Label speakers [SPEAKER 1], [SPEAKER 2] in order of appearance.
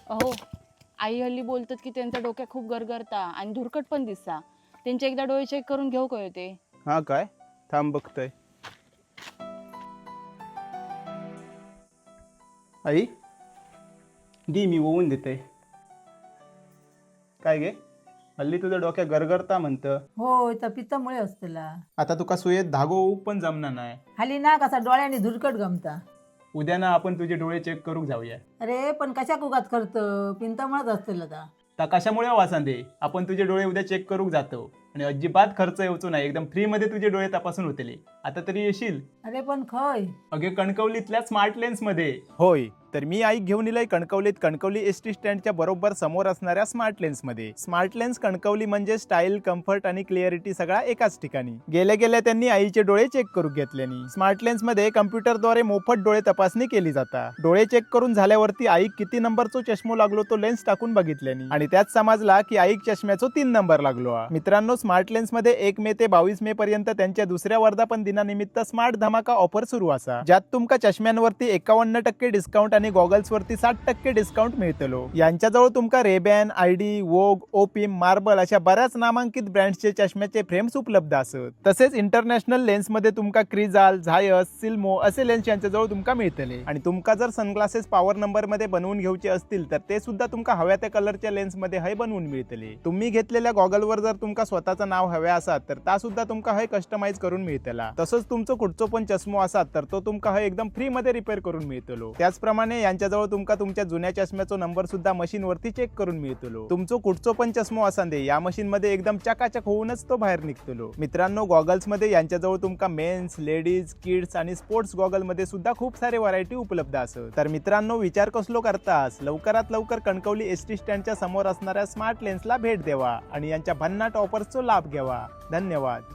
[SPEAKER 1] अहो, आई हल्ली बोलतात की त्यांच्या डोक्यात खूप गरगरता आणि धुरकट पण दिसता. त्यांचे एकदा डोळे चेक करून घेऊ काय ते?
[SPEAKER 2] हा काय? थांब बघतोय. आई दी मी ओवून देते. काय गे? हल्ली तुझ्या डोक्यात गरगरता म्हणतं.
[SPEAKER 3] होय तर पित्तामुळे असतला.
[SPEAKER 2] आता तुका सुयेत धागो होऊ पण जमणार नाही.
[SPEAKER 3] हाली ना कसा डोळ्याने धुरकट गमता.
[SPEAKER 2] उद्या ना आपण तुझे डोळे चेक करूक जाऊया.
[SPEAKER 3] अरे पण कशा कुगात करत पिंतामुळेच असतील आता.
[SPEAKER 2] ता कशामुळे वासांदे आपण तुझे डोळे उद्या चेक करूक जातो आणि अजिबात खर्च येऊचो नाही. एकदम फ्री मध्ये तुझे डोळे तपासून होतले. आता तरी येशील?
[SPEAKER 3] अरे पण खय
[SPEAKER 2] अगे कणकवलीतल्या स्मार्ट लेन्स मध्ये. होय, तर मी आई घेऊन इलय कणकवलीत कणकवली एसटी स्टँडच्या बरोबर समोर असणाऱ्या स्मार्ट लेन्स मध्ये. स्मार्ट लेन्स कणकवली म्हणजे स्टाईल, कम्फर्ट आणि क्लिअरिटी सगळा एकाच ठिकाणी. गेल्या गेल्या त्यांनी आईचे डोळे चेक करून घेतल्यानी. स्मार्ट लेन्स मध्ये कम्प्युटरद्वारे मोफत डोळे तपासणी केली जाता. डोळे चेक करून झाल्यावरती आईक किती नंबरचो चष्मो लागलो तो लेन्स टाकून बघितल्यानी आणि त्यात समजला की आईक चष्म्याचो 3 नंबर लागलो. मित्रांनो, स्मार्ट लेन्स मध्ये 1 मे ते 22 मे पर्यंत त्यांच्या दुसऱ्या वर्धापन दिनानिमित्त स्मार्ट धमाका ऑफर सुरू असा, ज्यात तुमका चष्म्यांवरती 51% डिस्काउंट आणि गॉगल्स वरती 60% डिस्काउंट मिळतलो. यांच्याजवळ तुमका रेबॅन, आयडी, वोग, ओपिम, मार्बल अशा बऱ्याच नामांकित ब्रँड्सचे चष्म्याचे फ्रेम्स उपलब्ध असत. तसेच इंटरनॅशनल लेन्स मध्ये तुमका क्रिजाल, झायस, सिल्मो असे लेन्स यांच्याजवळ तुमका मिळतले. आणि तुमका जर सनग्लासेस पॉवर नंबर मध्ये बनवून घ्यायचे असतील तर ते सुद्धा तुमका हव्या त्या कलरच्या लेन्स मध्ये हय बनवून मिळतले. तुम्ही घेतलेल्या गॉगलवर जर तुमका स्वतःचं नाव हव्या असात तर ता सुद्धा तुमका हय कस्टमाइज करून मिळतला. तसंच तुमचं कुठचो पण चष्मो असात तर तो तुमका हय एकदम फ्री मध्ये रिपेअर करून मिळतलो. त्याचप्रमाणे यांच्याजवळ तुमका तुमच्या जुन्या चष्म्याचो नंबर सुद्धा मशीन वरती चेक करून मिळतलो. तुमचो कुठचो पण चष्मो असांदे या मशीन मध्ये एकदम चकाचक होऊनच तो बाहेर निघतलो. मित्रांनो, गॉगल्स मध्ये यांच्याजवळ तुमका मेन्स, लेडीज, किड्स आणि स्पोर्ट्स गॉगल मध्ये सुद्धा खूप सारे व्हरायटी उपलब्ध असत. तर मित्रांनो, विचार कसलो करतास? लवकरात लवकर कणकवली एसटी स्टँडच्या समोर असणाऱ्या स्मार्ट लेन्सला भेट द्यावा आणि यांच्या भन्नाट ऑफर्सचा लाभ घ्यावा. धन्यवाद.